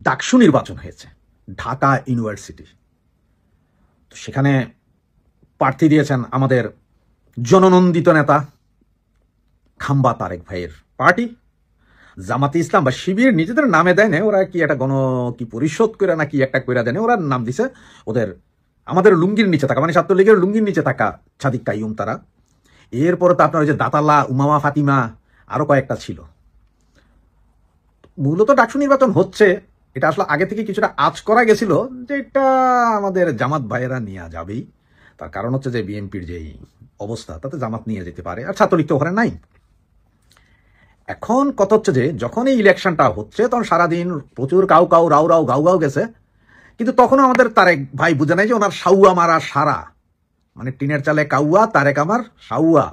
ডাকসু নির্বাচন হয়েছে ঢাকা ইউনিভার্সিটি। সেখানে প্রার্থী দিয়েছেন আমাদের জননন্দিত নেতা খাম্বা তারেক ভাইয়ের পার্টি জামাতে ইসলাম বা শিবির নিজেদের নামে দেয় না, ওরা কি একটা কি পরিষদ করে না কি একটা করে দেয়, ওরা নাম দিছে ওদের আমাদের লুঙ্গির নিচে থাকা মানে ছাত্রলীগের লুঙ্গির নিচে থাকা সাদিক কাইয়ুম তারা। এরপরে তো আপনার ওই যে দাতাল্লা উমামা ফাতিমা আরো কয়েকটা ছিল। মূলত ডাকসু নির্বাচন হচ্ছে এটা আসলে আগে থেকে কিছুটা আঁচ করা গেছিল যে এটা আমাদের জামাত ভাইয়েরা নিয়ে যাবেই। তার কারণ হচ্ছে যে বিএনপির যেই অবস্থা তাতে জামাত নিয়ে যেতে পারে, আর ছাত্রলীগ তো ওখানে নাই। এখন কথা হচ্ছে যে যখন এই ইলেকশনটা হচ্ছে তখন সারাদিন প্রচুর cow cow Rao Rao go go গেছে, কিন্তু তখনও আমাদের তারেক ভাই বুঝে নাই যে ওনার সাউয়া মারা সারা মানে টিনের চালে কাউয়া, তারেক আমার সাউয়া।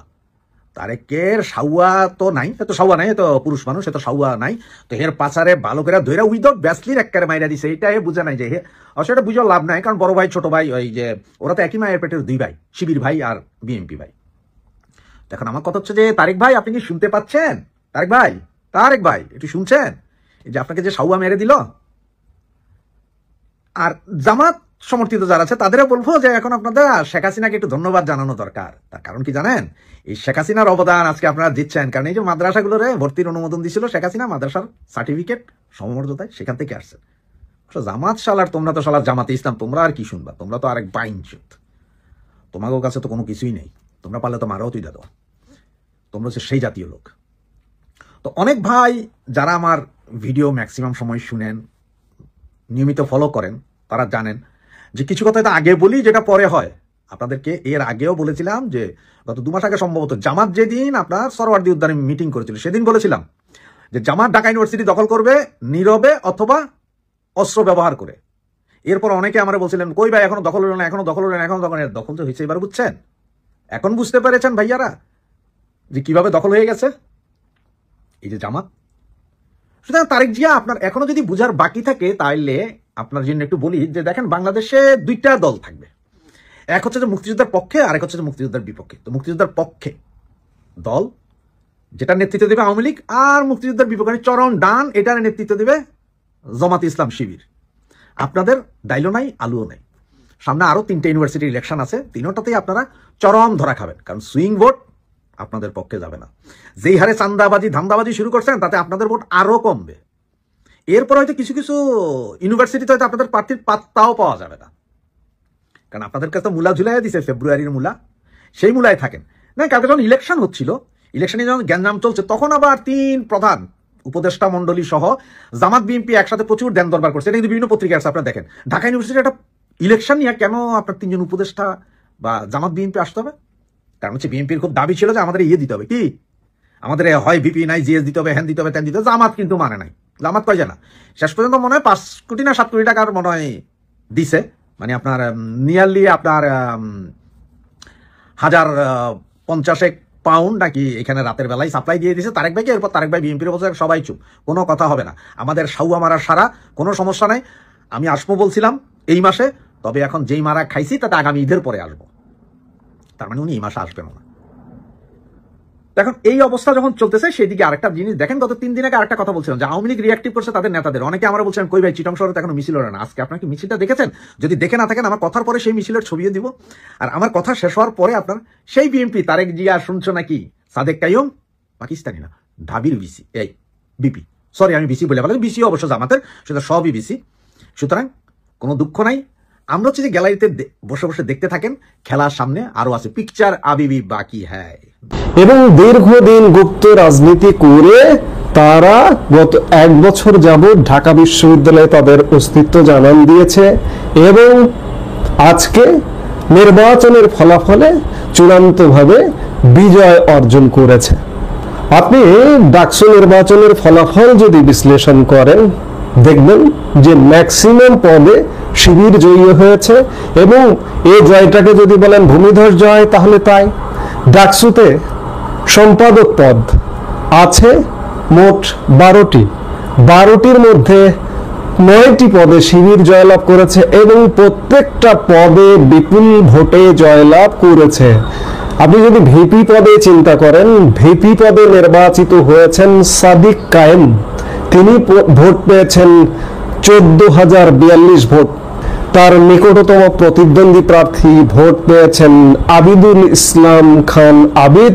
তারেকের সাউয়া তো নাই, এত সাউয়া নাই, এত পুরুষ মানুষ, এত সাউয়া নাই। তো এর পাছারে ভালো করে ধৈরা উইদাউট ব্যাসলির একেবারে মাইরা দিছে। এইটাই বুঝে নাই যে অবশ্যই এটা বুঝে লাভ নাই, কারণ বড় ভাই ছোট ভাই ওই যে ওরা তো একই মায়ের পেটের দুই ভাই, শিবির ভাই আর বিএনপি ভাই। এখন আমার কথা হচ্ছে যে তারেক ভাই আপনি কি শুনতে পাচ্ছেন? তারেক ভাই একটু শুনছেন যে আপনাকে যে সাউয়া মেরে দিল? আর জামাত সমর্থিত যারা আছে তাদেরও বলবো যে এখন আপনাদের শেখ হাসিনাকে একটু ধন্যবাদ জানানো দরকার। তার কারণ কি জানেন? এই শেখ হাসিনার অবদান আজকে আপনারা দিচ্ছেন, কারণ এই যে মাদ্রাসাগুলোরে ভর্তির অনুমোদন দিছিল শেখ হাসিনা, মাদ্রাসার সার্টিফিকেট সমমর্যাদায় সেখান থেকে আসছে। জামাত শালার তোমরা তো শালার জামাতে ইসলাম, তোমরা আর কি শুনবা? তোমরা তো আরেক বাইনচুত, তোমাদের কাছে তো কোনো কিছুই নেই, তোমরা পারলে তো মারাও তুই দাদো, তোমরা হচ্ছে সেই জাতীয় লোক। তো অনেক ভাই যারা আমার ভিডিও ম্যাক্সিমাম সময় শুনেন, নিয়মিত ফলো করেন, তারা জানেন যে কিছু কথা তো আগে বলি যেটা পরে হয়। আপনাদেরকে এর আগেও বলেছিলাম যে গত 2 মাস আগে সম্ভবত জামাত যেদিন আপনার সরওয়ার্দী উদ্যানে মিটিং করেছিল সেদিন বলেছিলাম যে জামাত ঢাকা ইউনিভার্সিটি দখল করবে নীরবে অথবা অস্ত্র ব্যবহার করে। এরপর অনেকে আমরা বলছিলেন কই ভাই এখনো দখল হলো না, এখনো দখল হলো না, এখনো দখল দখল তো হয়েছে। এবার বুঝছেন, এখন বুঝতে পেরেছেন ভাইয়ারা যে কিভাবে দখল হয়ে গেছে এই যে জামাত। সুতরাং তারেক জিয়া আপনার এখনো যদি বুঝার বাকি থাকে তাহলে আপনার জন্য একটু বলি যে দেখেন বাংলাদেশে 2টা দল থাকবে, এক হচ্ছে যে মুক্তিযোদ্ধার পক্ষে আর এক হচ্ছে যে মুক্তিযোদ্ধার বিপক্ষে। তো মুক্তিযোদ্ধার পক্ষে দল যেটা নেতৃত্ব দেবে আওয়ামী লীগ, আর মুক্তিযোদ্ধার বিপক্ষে চরম ডান এটার নেতৃত্ব দেবে জামাতে ইসলাম শিবির। আপনাদের ডাইলও নাই আলুও নাই। সামনে আরো 3টে ইউনিভার্সিটি ইলেকশন আছে, 3টাতেই আপনারা চরম ধরা খাবেন, কারণ সুইং ভোট আপনাদের পক্ষে যাবে না। যেই হারে চান্দাবাজি ধান্দাবাজি শুরু করছেন তাতে আপনাদের ভোট আরো কমবে। এরপর হয়তো কিছু কিছু ইউনিভার্সিটিতে হয়তো আপনাদের প্রার্থীর পাত্তাও পাওয়া যাবে না, কারণ আপনাদের কাছে মূলা ঝুলাই দিছে ফেব্রুয়ারির মূলা, সেই মূলায় থাকেন না। কালকে যখন ইলেকশন হচ্ছিল, ইলেকশনে যখন গ্যাঞ্জাম চলছে, তখন আবার 3 প্রধান উপদেষ্টা মন্ডলী সহ জামাত বিএনপি একসাথে প্রচুর দেন দরবার করছে। এটা কিন্তু বিভিন্ন পত্রিকা আছে, আপনারা দেখেন। ঢাকা ইউনিভার্সিটির একটা ইলেকশন নিয়ে কেন আপনার 3জন উপদেষ্টা বা জামাত বিএনপি আসতে হবে? কারণ হচ্ছে বিএনপির খুব দাবি ছিল যে আমাদের দিতে হবে, কি আমাদের হয় ভিপি নাই, জিএস দিতে হবে, হ্যান দিতে হবে, ত্যান দিতে হবে। জামাত কিন্তু মানে নাই। জামাত কয় জানা শেষ পর্যন্ত মনে হয় 5 কোটি না 7 কোটি টাকার মনে হয় দিছে, মানে আপনার নিয়ারলি আপনার 1050 পাউন্ড নাকি এখানে রাতের বেলায় সাপ্লাই দিয়ে দিয়েছে তারেক ভাইকে। এরপর তারেক ভাই বিএনপির বলছে সবাই চুপ, কোনো কথা হবে না, আমাদের সাউয়া মারা সারা, কোনো সমস্যা নাই, আমি আসবো বলছিলাম এই মাসে, তবে এখন যেই মারা খাইছি তাতে আগামী ঈদের পরে আসবো। তার মানে উনি এই মাসে আসবেন না। দেখুন এই অবস্থা যখন চলতেছে সেদিকে আরেকটা জিনিস দেখেন, গত 3 দিন আগে আরেকটা কথা বলছিলাম যে আওয়ামী লীগ রিঅ্যাক্টিভ করছে তাদের নেতাদের। অনেকে আমরা বলছেন কই ভাই চিটং শহরে এখনো মিছিল হয় না, আজকে আপনার কি মিছিলটা দেখেছেন? যদি দেখে না থাকেন আমার কথার পরে সেই মিছিলের ছবিও দিব, আর আমার কথা শেষ হওয়ার পরে আপনার সেই বিএনপি তারেক জিয়া শুনছো নাকি সাদেক কাইয়ুম পাকিস্তানি না ঢাবির বিসি, এই বিপি, সরি আমি বিসি বলে বলেন, বিসি অবশ্য জামাতের, সেটা সবই বিসি। সুতরাং কোনো দুঃখ নাই, আমরা হচ্ছে যে গ্যালারিতে বসে বসে দেখতে থাকেন, খেলার সামনে আরো আছে পিকচার আবিবি বাকি হ্যায়। এবং দীর্ঘদিন গুপ্ত রাজনীতি করে তারা গত 1 বছর যাবত ঢাকা বিশ্ববিদ্যালয়ে তাদের অস্তিত্ব জানান দিয়েছে এবং আজকে নির্বাচনের ফলাফলে চূড়ান্তভাবে বিজয় অর্জন করেছে। আপনি ডাকসু নির্বাচনের ফলাফল যদি বিশ্লেষণ করেন দেখবেন যে ম্যাক্সিমাম পদে শিবির জয়ী হয়েছে এবং এই জয়টাকে যদি বলেন ভূমিধস জয় তাহলে তাই। ডাকসুতে সম্পাদক পদ আছে মোট 12টির মধ্যে 9টি পদে শিবির জয়লাভ করেছে এবং প্রত্যেকটা পদে বিপুল ভোটে জয়লাভ করেছে। আপনি যদি ভিপি পদে চিন্তা করেন, ভিপি পদে নির্বাচিত হয়েছেন সাদিক কায়েম, তিনি ভোট পেয়েছেন 14,042 ভোট। তার নিকটতম প্রতিদ্বন্দ্বী প্রার্থী ভোট পেয়েছেন আবিদুল ইসলাম খান আবিদ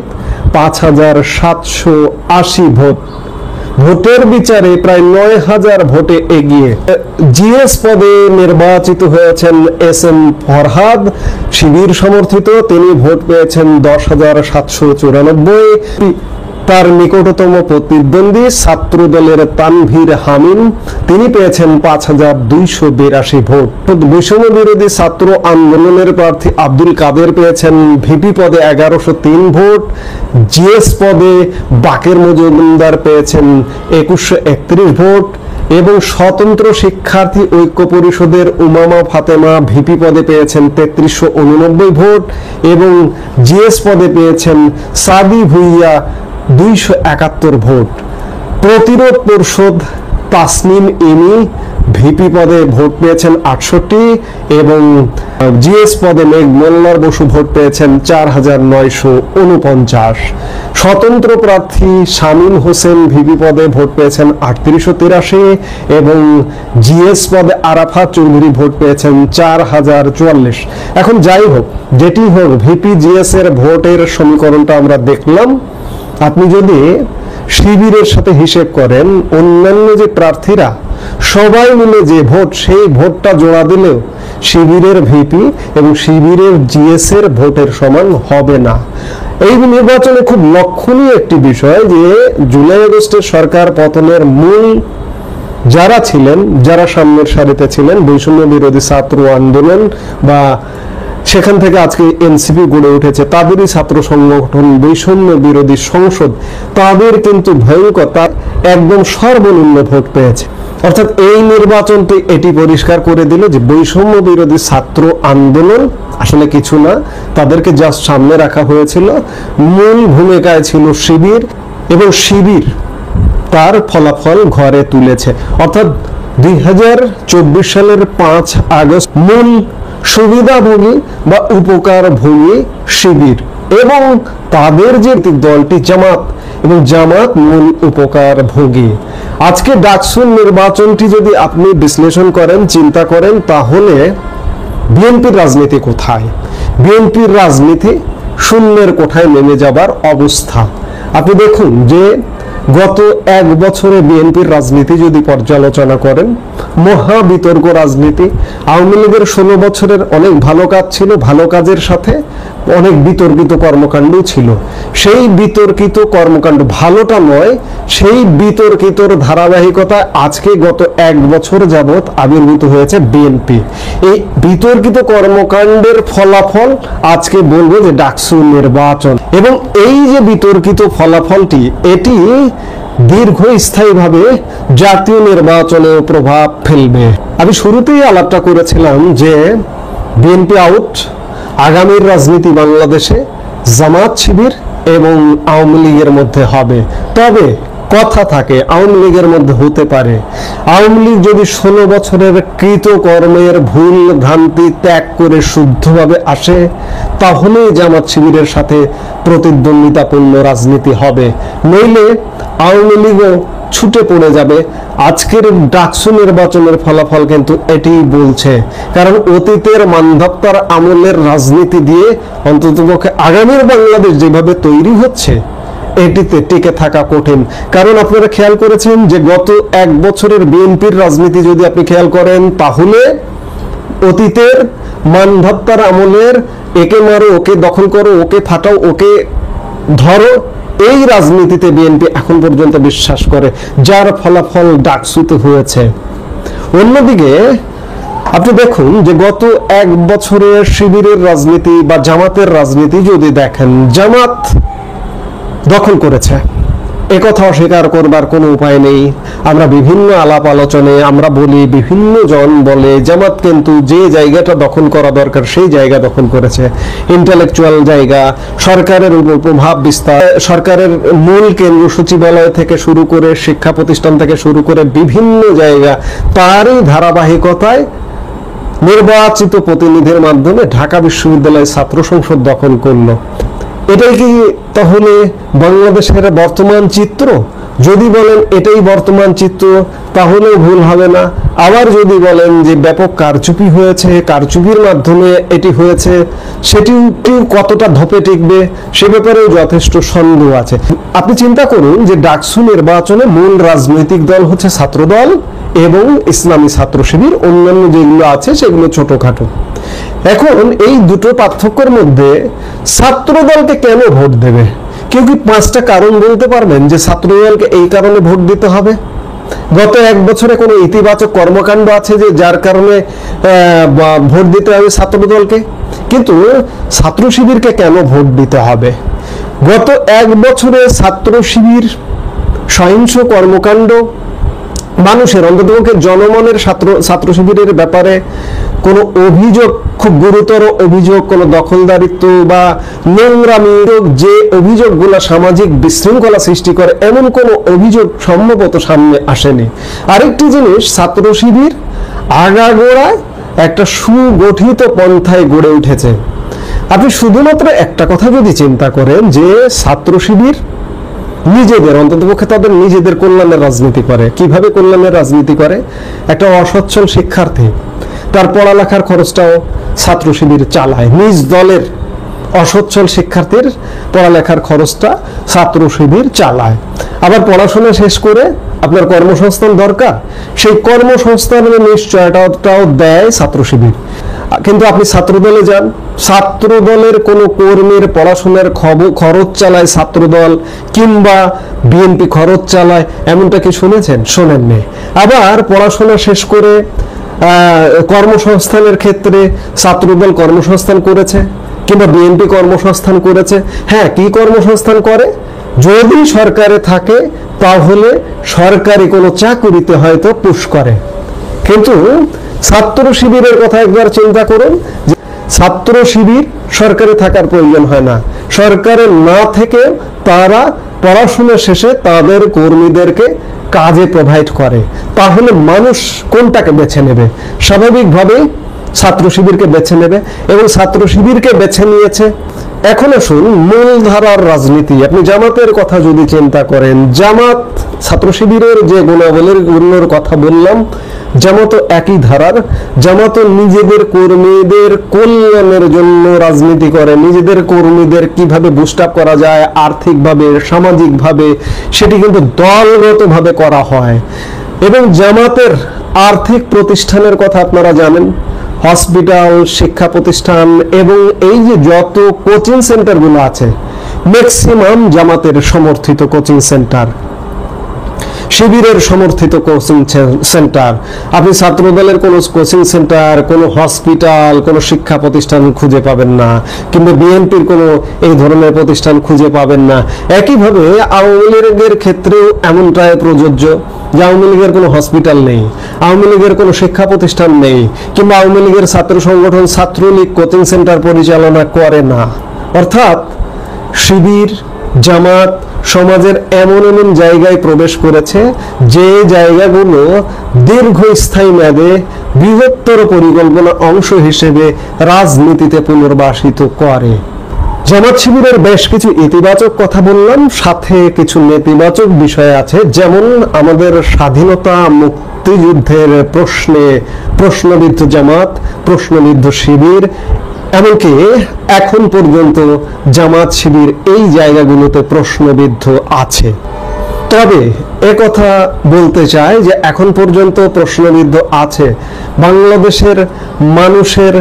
5,780 ভোট। ভোটের বিচারে প্রায় 9,000 ভোটে এগিয়ে। জিএস পদে নির্বাচিত হয়েছেন এস এম ফরহাদ, শিবির সমর্থিত। তিনি ভোট পেয়েছেন 10,794। তার নিকটতম প্রতিদ্বন্দ্বী ছাত্র দলের তানভীর হামিম, তিনি পেয়েছেন 5,282 ভোট। বৈষম্য বিরোধী ছাত্র আন্দোলনের প্রার্থী আব্দুল কাদের পেয়েছেন ভিপি পদে 1103 ভোট। জিএস পদে বাকের মজুমদার পেয়েছেন 2131 ভোট এবং স্বতন্ত্র শিক্ষার্থী ঐক্য পরিষদের উমামা ফাতেমা ভিপি পদে পেয়েছেন 3389 ভোট এবং জিএস পদে পেয়েছেন সাদি ভুইয়া 271 ভোট। প্রতিরোধ পরিষদ তাসনিম ইমি ভিপি পদে ভোট পেয়েছেন 68 এবং জিএস পদে মেঘ মোল্লার বসু ভোট পেয়েছেন 4,949। স্বতন্ত্র প্রার্থী শামীম হোসেন ভিপি পদে ভোট পেয়েছেন 3883 এবং জিএস পদে আরাফাত চৌধুরী ভোট পেয়েছেন 4,044। এখন যাই হোক, যেটি হোক, ভিপি জিএস এর ভোটের সমীকরণটা আমরা দেখলাম। আপনি যদি শিবিরের সাথে হিসেব করেন, অন্যান্য যে প্রার্থীরা সবাই মিলে যে ভোট, সেই ভোটটা জোড়া দিলেও শিবিরের ভিপি এবং শিবিরের জিএস এর ভোটের সমান হবে না। এই নির্বাচনে খুব লক্ষণীয় একটি বিষয় যে জুলাই আগস্টের সরকার পতনের মূল যারা ছিলেন, যারা সামনের সারিতে ছিলেন, বৈষম্য বিরোধী ছাত্র আন্দোলন বা সেখান থেকে আজকে এনসিপি গড়ে উঠেছে, তাদেরই ছাত্র সংগঠন বৈষম্য বিরোধী সংসদ, তাদের কিন্তু ভয়ঙ্কর, তার একদম সর্বনিম্ন ভোট পেয়েছে। অর্থাৎ এই নির্বাচনটি এটি পরিষ্কার করে দিল যে বৈষম্য বিরোধী ছাত্র আন্দোলন আসলে কিছু না, তাদেরকে জাস্ট সামনে রাখা হয়েছিল। মূল ভূমিকায় ছিল শিবির এবং শিবির তার ফলাফল ঘরে তুলেছে। অর্থাৎ 2024 সালের 5 আগস্ট মূল সুবিধাভোগী বা উপকারভোগী শিবির এবং তাদের যে দলটি জামাত এবং জামাত মূল উপকারভোগী। আজকে ডাকসুর নির্বাচনটি যদি আপনি বিশ্লেষণ করেন, চিন্তা করেন, তাহলে বিএনপির রাজনীতি কোথায়? বিএনপির রাজনীতি শূন্যের কোঠায় নেমে যাবার অবস্থা। আপনি দেখুন যে গত 1 বছরে বিএনপির রাজনীতি যদি পর্যালোচনা করেন, মহা বিতর্ক রাজনীতি। আওয়ামী লীগের 16 বছরের অনেক ভালো কাজ ছিল, ভালো কাজের সাথে অনেক বিতর্কিত কর্মকাণ্ড ছিল। সেই বিতর্কিত কর্মকাণ্ড ভালোটা নয়, সেই বিতর্কিতর ধারাবাহিকতা আজকে গত 1 বছর যাবৎ আবির্ভূত হয়েছে বিএনপি। এই বিতর্কিত কর্মকাণ্ডের ফলাফল আজকে বলবো যে ডাকসু নির্বাচন, এবং এই যে বিতর্কিত ফলাফলটি, এটি দীর্ঘস্থায়ীভাবে জাতীয় নির্বাচনে প্রভাব ফেলবে। আমি শুরুতেই আলাপটা করেছিলাম যে বিএনপি আউট, আগামীর রাজনীতি বাংলাদেশে জামাত শিবির এবং আওয়ামী লীগের মধ্যে হবে। তবে কথা থাকে আওয়ামী লীগের মধ্যে হতে পারে। আওয়ামী লীগ যদি 16 বছরের কৃতকর্মের ভুল ভ্রান্তি ত্যাগ করে শুদ্ধভাবে আসে, তাহলেই জামাত শিবিরের সাথে প্রতিদ্বন্দ্বিতাপূর্ণ রাজনীতি হবে, নইলে আওয়ামী লীগও ছুটে পড়ে যাবে। আজকের ডাকসু নির্বাচনের ফলাফল কিন্তু এটিই বলছে, কারণ অতীতের মানধাত্তার আমলের রাজনীতি দিয়ে অন্ততপক্ষে আগামীর বাংলাদেশ যেভাবে তৈরি হচ্ছে, এটিতে টিকে থাকা কঠিন। কারণ আপনারা খেয়াল করেছেন যে গত 1 বছরের বিএনপির রাজনীতি যদি আপনি খেয়াল করেন, তাহলে অতীতের মানধাত্তার আমলের একে মারো, ওকে দখল করো, ওকে ফাটাও, ওকে ধরো, এই রাজনীতিতে বিএনপি এখন পর্যন্ত বিশ্বাস করে, যার ফলাফল ডাকসুতে হয়েছে। অন্যদিকে আপনি দেখুন যে গত 1 বছরের শিবিরের রাজনীতি বা জামাতের রাজনীতি যদি দেখেন, জামাত দখল করেছে, একথা অস্বীকার করবার কোনো উপায় নেই। আমরা বিভিন্ন আলাপ আলোচনায় আমরা বলি, বিভিন্ন জন বলে, জামাত কিন্তু যে জায়গাটা দখল করা দরকার সেই জায়গা দখল করেছে। ইন্টেলেকচুয়াল জায়গা, সরকারের উপর প্রভাব বিস্তার, সরকারের মূল কেন্দ্র সচিবালয় থেকে শুরু করে শিক্ষা প্রতিষ্ঠান থেকে শুরু করে বিভিন্ন জায়গা, তারই ধারাবাহিকতায় নির্বাচিত প্রতিনিধির মাধ্যমে ঢাকা বিশ্ববিদ্যালয় ছাত্র সংসদ দখল করলো। এটাই কি তাহলে বাংলাদেশের বর্তমান চিত্র? যদি বলেন এটাই বর্তমান চিত্র, তাহলেও ভুল হবে না। আবার যদি বলেন যে ব্যাপক কারচুপি হয়েছে, কারচুপির মাধ্যমে এটি হয়েছে, সেটিও কতটা ধপে টিকবে সে ব্যাপারেও যথেষ্ট সন্দেহ আছে। আপনি চিন্তা করুন যে ডাকসু নির্বাচনে মূল রাজনৈতিক দল হচ্ছে ছাত্রদল এবং ইসলামী ছাত্র শিবির, অন্যান্য যেগুলো আছে সেগুলো ছোটখাটো। এখন এই দুটো পার্থক্যের মধ্যে ছাত্রদলকে কেন ভোট দেবে? কেউ কি 5টা কারণ বলতে পারবেন যে ছাত্রদলকে এই কারণে ভোট দিতে হবে? গত 1 বছরে কোনো ইতিবাচক কর্মকাণ্ড আছে যে যার কারণে ভোট দিতে হবে ছাত্রদলকে? কিন্তু ছাত্র শিবিরকে কেন ভোট দিতে হবে? গত 1 বছরে ছাত্র শিবির সহিংস কর্মকাণ্ড, মানুষের অন্ততপক্ষে জনমনের ছাত্র শিবিরের ব্যাপারে কোনো অভিযোগ, খুব গুরুতর অভিযোগ, কোনো দখলদারিত্ব বা নোংরামি, যে অভিযোগগুলো সামাজিক বিশৃঙ্খলা সৃষ্টি করে এমন কোনো অভিযোগ সম্ভবত সামনে আসেনি। আরেকটি জিনিস, ছাত্র শিবির আগাগোড়ায় একটা সুগঠিত পন্থায় গড়ে উঠেছে। আপনি শুধুমাত্র একটা কথা যদি চিন্তা করেন যে ছাত্র শিবির নিজেদের, অন্ততপক্ষে তাদের নিজেদের কল্যাণের রাজনীতি করে। কিভাবে কল্যাণের রাজনীতি করে? একটা অসচ্ছল শিক্ষার্থী, তার পড়ালেখার খরচটাও ছাত্র শিবির চালায়। নিজ দলের অসচ্ছল শিক্ষার্থীর পড়ালেখার খরচটা ছাত্র শিবির চালায়। আবার পড়াশোনা শেষ করে আপনার কর্মসংস্থান দরকার, সেই কর্মসংস্থানের নিশ্চয়তাটাও দেয় ছাত্র শিবির। কিন্তু আপনি ছাত্রদলে যান, ছাত্রদলের কোনো কর্মীর পড়াশোনার খরচ চালায় ছাত্রদল, কিংবা বিএনপি খরচ চালায়, এমনটা কি শুনেছেন? শোনেননি। আবার পড়াশোনা শেষ করে কর্মসংস্থানের ক্ষেত্রে ছাত্রদল কর্মসংস্থান করেছে, কিংবা বিএনপি কর্মসংস্থান করেছে। হ্যাঁ, কি কর্মসংস্থান করে? যদি সরকারে থাকে তাহলে সরকারি কোনো চাকুরিতে হয়তো পুশ করে। কিন্তু ছাত্র শিবিরের কথা একবার চিন্তা করুন, যে ছাত্র শিবির সরকারে থাকার প্রয়োজন হয় না, সরকারে না থেকে তারা পড়াশোনা শেষে তাদের কর্মীদেরকে কাজে প্রোভাইড করে। তাহলে মানুষ কোনটাকে বেছে নেবে? স্বাভাবিকভাবে ছাত্র শিবিরকে বেছে নেবে, এবং ছাত্র শিবিরকে বেছে নিয়েছে। এখন আসুন মূলধারার রাজনীতি। আপনি জামাতের কথা যদি চিন্তা করেন, জামাত ছাত্র শিবিরের যে গুণাবলীর কথা বললাম, জামাত একই ধারার। জামাত নিজেদের কর্মীদের কল্যাণের জন্য রাজনীতি করে, নিজেদের কর্মীদের কিভাবে বুস্ট আপ করা যায় আর্থিকভাবে, সামাজিকভাবে, সেটি কিন্তু দলগতভাবে করা হয়। এবং জামাতের আর্থিক প্রতিষ্ঠানের কথা আপনারা জানেন, হসপিটাল, শিক্ষা প্রতিষ্ঠান এবং এই যে যত কোচিং সেন্টারগুলো আছে, ম্যাক্সিমাম জামাতের সমর্থিত কোচিং সেন্টার, শিবিরের সমর্থিত কোচিং সেন্টার। আপনি ছাত্রদলের কোনো কোচিং সেন্টার, কোনো হসপিটাল, কোনো শিক্ষা প্রতিষ্ঠান খুঁজে পাবেন না, কিংবা বিএনপির কোনো এই ধরনের প্রতিষ্ঠান খুঁজে পাবেন না। একইভাবে আওয়ামী লীগের ক্ষেত্রেও এমনটাই প্রযোজ্য যে আওয়ামী লীগের কোনো হসপিটাল নেই, আওয়ামী লীগের কোনো শিক্ষা প্রতিষ্ঠান নেই, কিংবা আওয়ামী লীগের ছাত্র সংগঠন ছাত্রলীগ কোচিং সেন্টার পরিচালনা করে না। অর্থাৎ শিবির, জামাত সমাজের এমন এমন জায়গায় প্রবেশ করেছে যে জায়গাগুলো দীর্ঘস্থায়ী মেয়াদে বৃহত্তর পরিকল্পনা অংশ হিসেবে রাজনীতিতে পুনর্বাসিত করে। জামাত শিবিরের বেশ কিছু ইতিবাচক কথা বললাম, সাথে কিছু নেতিবাচক বিষয় আছে। যেমন আমাদের স্বাধীনতা মুক্তিযুদ্ধের প্রশ্নে প্রশ্নবিদ্ধ জামাত, প্রশ্নবিদ্ধ শিবির, এমনকি এখন পর্যন্ত জামাত শিবির এই জায়গাগুলোতে প্রশ্নবিদ্ধ আছে। তবে একথা বলতে চাই যে এখন পর্যন্ত প্রশ্নবিদ্ধ আছে, বাংলাদেশের মানুষের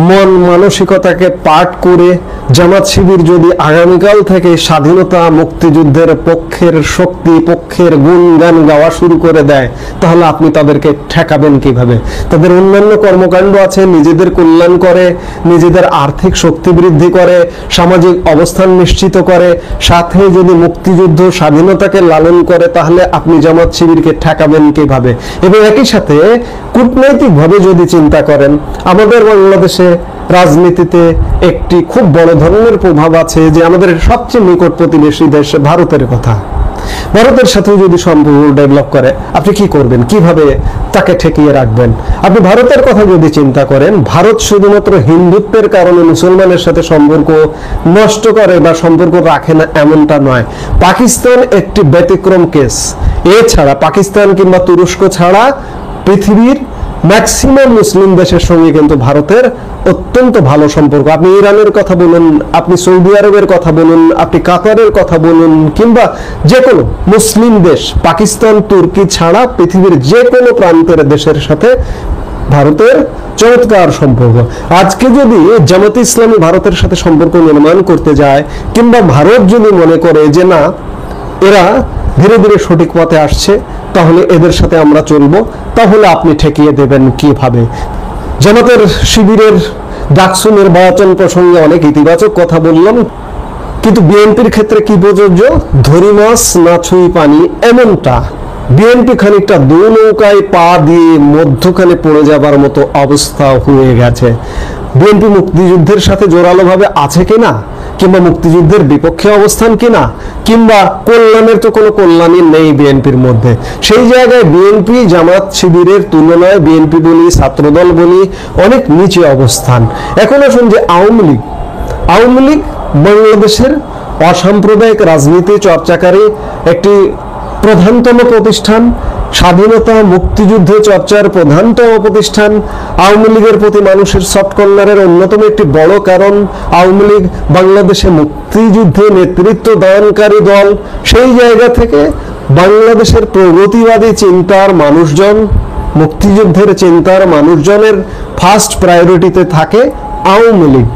মন মানসিকতাকে পাঠ করে জামাত শিবির যদি আগামীকাল থেকে স্বাধীনতা মুক্তিযুদ্ধের পক্ষের শক্তি, পক্ষের গুণগান গাওয়া শুরু করে দেয়, তাহলে আপনি তাদেরকে ঠেকাবেন কিভাবে? তাদের অন্যান্য কর্মকাণ্ড আছে, নিজেদের কল্যাণ করে, নিজেদের আর্থিক শক্তি বৃদ্ধি করে, সামাজিক অবস্থান নিশ্চিত করে, সাথে যদি মুক্তিযুদ্ধ স্বাধীনতাকে লালন করে, তাহলে আপনি জামাত শিবিরকে ঠেকাবেন কিভাবে? এবং একই সাথে কূটনৈতিকভাবে যদি চিন্তা করেন, আমাদের বাংলাদেশে রাজনীতিতে একটি খুব বড় ধরনের প্রভাব আছে, যে আমাদের সবচেয়ে নিকট প্রতিবেশী দেশ ভারতের কথা। ভারতের সাথে যদি সম্পর্ক ডেভেলপ করে, আপনি কি করবেন, কিভাবে তাকে ঠেকিয়ে রাখবেন? আপনি ভারতের কথা যদি চিন্তা করেন, ভারত শুধুমাত্র হিন্দুত্বের কারণে মুসলমানের সাথে সম্পর্ক নষ্ট করে বা সম্পর্ক রাখে না এমনটা নয়। পাকিস্তান একটি ব্যতিক্রম কেস। এছাড়া পাকিস্তান কিংবা তুরস্ক ছাড়া পৃথিবীর ম্যাক্সিমাম মুসলিম দেশের সঙ্গে কিন্তু ভারতের অত্যন্ত ভালো সম্পর্ক। আপনি ইরানের কথা বলুন, আপনি সৌদি আরবের কথা বলুন, আপনি কাতারের কথা বলুন, কিংবা যে কোনো মুসলিম দেশ, পাকিস্তান তুর্কি ছাড়া পৃথিবীর যে কোনো প্রান্তের দেশের সাথে ভারতের চমৎকার সম্পর্ক। আজকে যদি জামাতে ইসলামী ভারতের সাথে সম্পর্ক নির্মাণ করতে যায়, কিংবা ভারত যদি মনে করে যে না, এরা ধীরে ধীরে সঠিক পথে আসছে, তাহলে এদের সাথে আমরা চলবো, তাহলে আপনি ঠেকিয়ে দেবেন কিভাবে? জামাতের শিবিরের ডাকসু নির্বাচন প্রসঙ্গে অনেক ইতিবাচক কথা বললাম, কিন্তু বিএনপির ক্ষেত্রে কি প্রযোজ্য? ধরি মাছ না ছুঁই পানি, এমনটা। বিএনপি খানিকটা দু নৌকায় পা দিয়ে মধ্যখানে পড়ে যাবার মতো অবস্থা হয়ে গেছে। বিএনপি মুক্তিযুদ্ধের সাথে জোরালোভাবে আছে কিনা, কিংবা মুক্তিযুদ্ধের বিপক্ষে অবস্থান কিনা, কিংবা কল্যাণের তো কোনো কল্যাণই নেই বিএনপির মধ্যে। সেই জায়গায় বিএনপি জামাত শিবিরের তুলনায়, বিএনপি বলি ছাত্রদল বলি, অনেক নিচে অবস্থান। এখন আসুন যে আওয়ামী লীগ বাংলাদেশের অসাম্প্রদায়িক রাজনীতি চর্চাকারী একটি প্রধানতম প্রতিষ্ঠান, স্বাধীনতা মুক্তিযুদ্ধে চর্চার প্রধানতম প্রতিষ্ঠান। আওয়ামী লীগের প্রতি মানুষের সফট কর্নারের অন্যতম একটি বড় কারণ আওয়ামী লীগ বাংলাদেশে মুক্তিযুদ্ধে নেতৃত্ব দানকারী দল। সেই জায়গা থেকে বাংলাদেশের প্রগতিবাদী চিন্তার মানুষজন, মুক্তিযুদ্ধের চিন্তার মানুষজনের ফার্স্ট প্রায়োরিটিতে থাকে আওয়ামী লীগ।